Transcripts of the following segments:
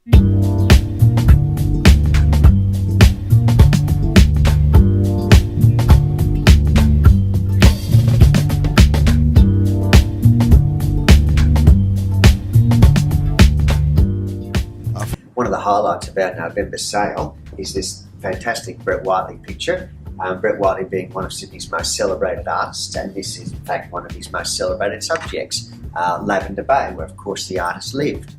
One of the highlights of our November sale is this fantastic Brett Whiteley picture. Brett Whiteley being one of Sydney's most celebrated artists, and this is in fact one of his most celebrated subjects, Lavender Bay, where of course the artist lived.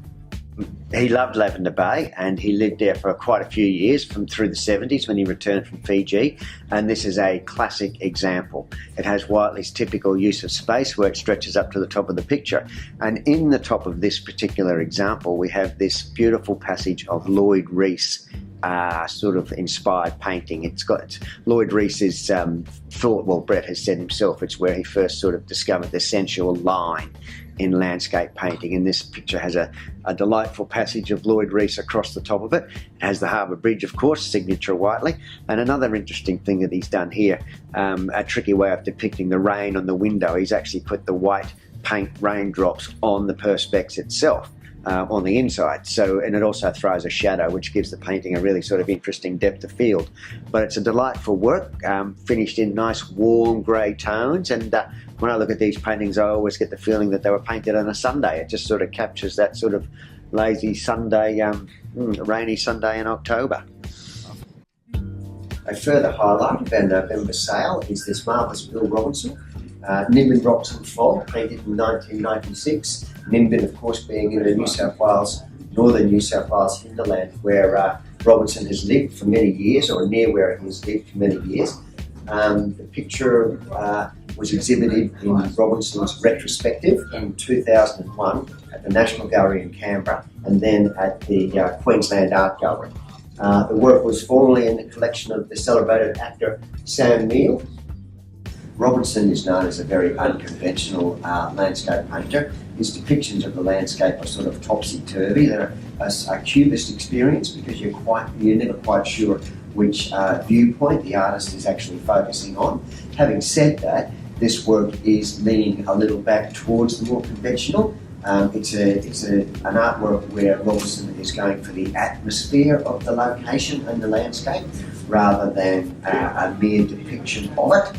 He loved Lavender Bay, and he lived there for quite a few years, through the 70s when he returned from Fiji, and this is a classic example. It has Whiteley's typical use of space where it stretches up to the top of the picture, and in the top of this particular example we have this beautiful passage of Lloyd Rees sort of inspired painting. Lloyd Rees's thought, well, Brett has said himself, it's where he first sort of discovered the sensual line in landscape painting, and this picture has a delightful passage of Lloyd Rees across the top of it. It has the Harbour Bridge, of course, signature Whiteley, and another interesting thing that he's done here, a tricky way of depicting the rain on the window, he's actually put the white paint raindrops on the perspex itself. On the inside, and it also throws a shadow which gives the painting a really sort of interesting depth of field. But it's a delightful work, finished in nice warm grey tones, and when I look at these paintings I always get the feeling that they were painted on a Sunday. It just sort of captures that sort of lazy Sunday, rainy Sunday in October. A further highlight of our November sale is this marvellous Bill Robinson, Nimbin Rocks and Fog, painted in 1996. Nimbin, of course, being in the northern New South Wales hinterland, where Robinson has lived for many years, or near where he has lived for many years. The picture was exhibited in Robinson's retrospective in 2001 at the National Gallery in Canberra, and then at the Queensland Art Gallery. The work was formerly in the collection of the celebrated actor Sam Neill. Robinson is known as a very unconventional landscape painter. His depictions of the landscape are sort of topsy-turvy. They're a cubist experience because you're never quite sure which viewpoint the artist is actually focusing on. Having said that, this work is leaning a little back towards the more conventional. It's an artwork where Robinson is going for the atmosphere of the location and the landscape rather than a mere depiction of it.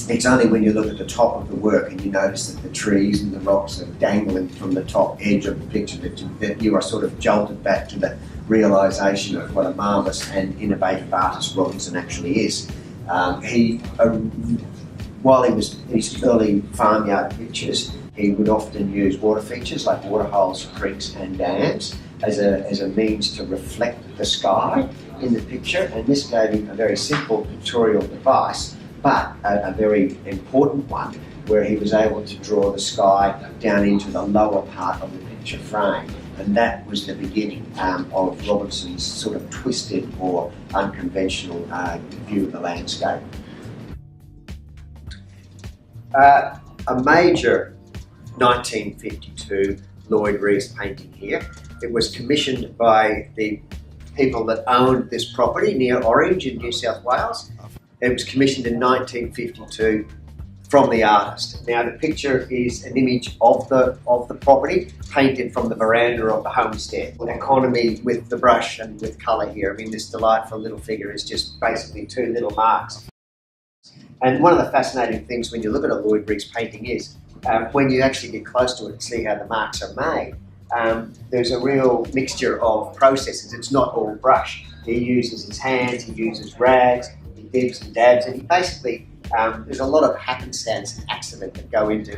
It's only when you look at the top of the work and you notice that the trees and the rocks are dangling from the top edge of the picture that you are sort of jolted back to the realisation of what a marvellous and innovative artist Robinson actually is. While he was in his early farmyard pictures, he would often use water features like waterholes, creeks and dams as a means to reflect the sky in the picture, and this gave him a very simple pictorial device, but a very important one, where he was able to draw the sky down into the lower part of the picture frame. And that was the beginning of Robinson's sort of twisted or unconventional view of the landscape. A major 1952 Lloyd Rees painting here. It was commissioned by the people that owned this property near Orange in New South Wales. It was commissioned in 1952 from the artist. Now the picture is an image of the property painted from the veranda of the homestead. Economy with the brush and with colour here. I mean, this delightful little figure is just basically two little marks. And one of the fascinating things when you look at a Lloyd Rees painting is when you actually get close to it and see how the marks are made, there's a real mixture of processes. It's not all brush. He uses his hands, he uses rags, he dibs and dabs, and he basically, there's a lot of happenstance and accident that go into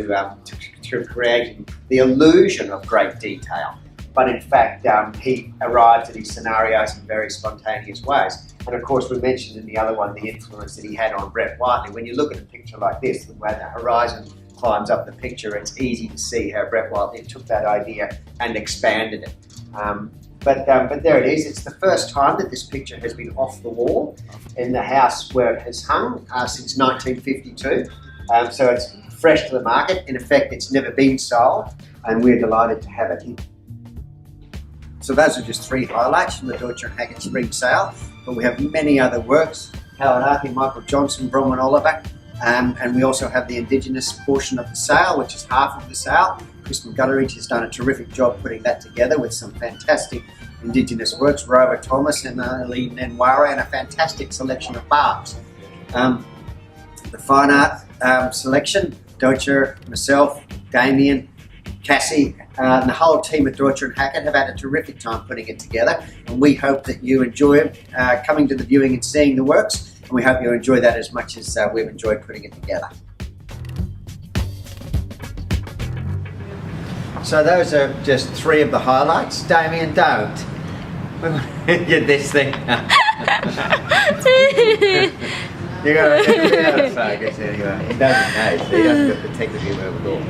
to creating the illusion of great detail. But in fact, he arrived at his scenarios in very spontaneous ways. And of course, we mentioned in the other one the influence that he had on Brett Whiteley. When you look at a picture like this, the way the horizon climbs up the picture, it's easy to see how Brett Whiteley took that idea and expanded it. But there it is. It's the first time that this picture has been off the wall in the house where it has hung since 1952. So it's fresh to the market. In effect, it's never been sold, and we're delighted to have it here. So those are just three highlights from the Deutscher and Hackett spring sale, but we have many other works: Howard Arkin, Michael Johnson, Bronwyn Oliver, And we also have the Indigenous portion of the sale, which is half of the sale. Chris McGutteridge has done a terrific job putting that together with some fantastic Indigenous works, Robert Thomas and Lee Nenwara, and a fantastic selection of barks. The fine art selection, Deutscher, myself, Damien, Cassie, and the whole team at Deutscher and Hackett have had a terrific time putting it together, and we hope that you enjoy coming to the viewing and seeing the works, and we hope you enjoy that as much as we've enjoyed putting it together. So those are just 3 of the highlights. Damien, don't. Get this thing. You got to focus anyway. He doesn't know, so he doesn't got the technical wherewithal.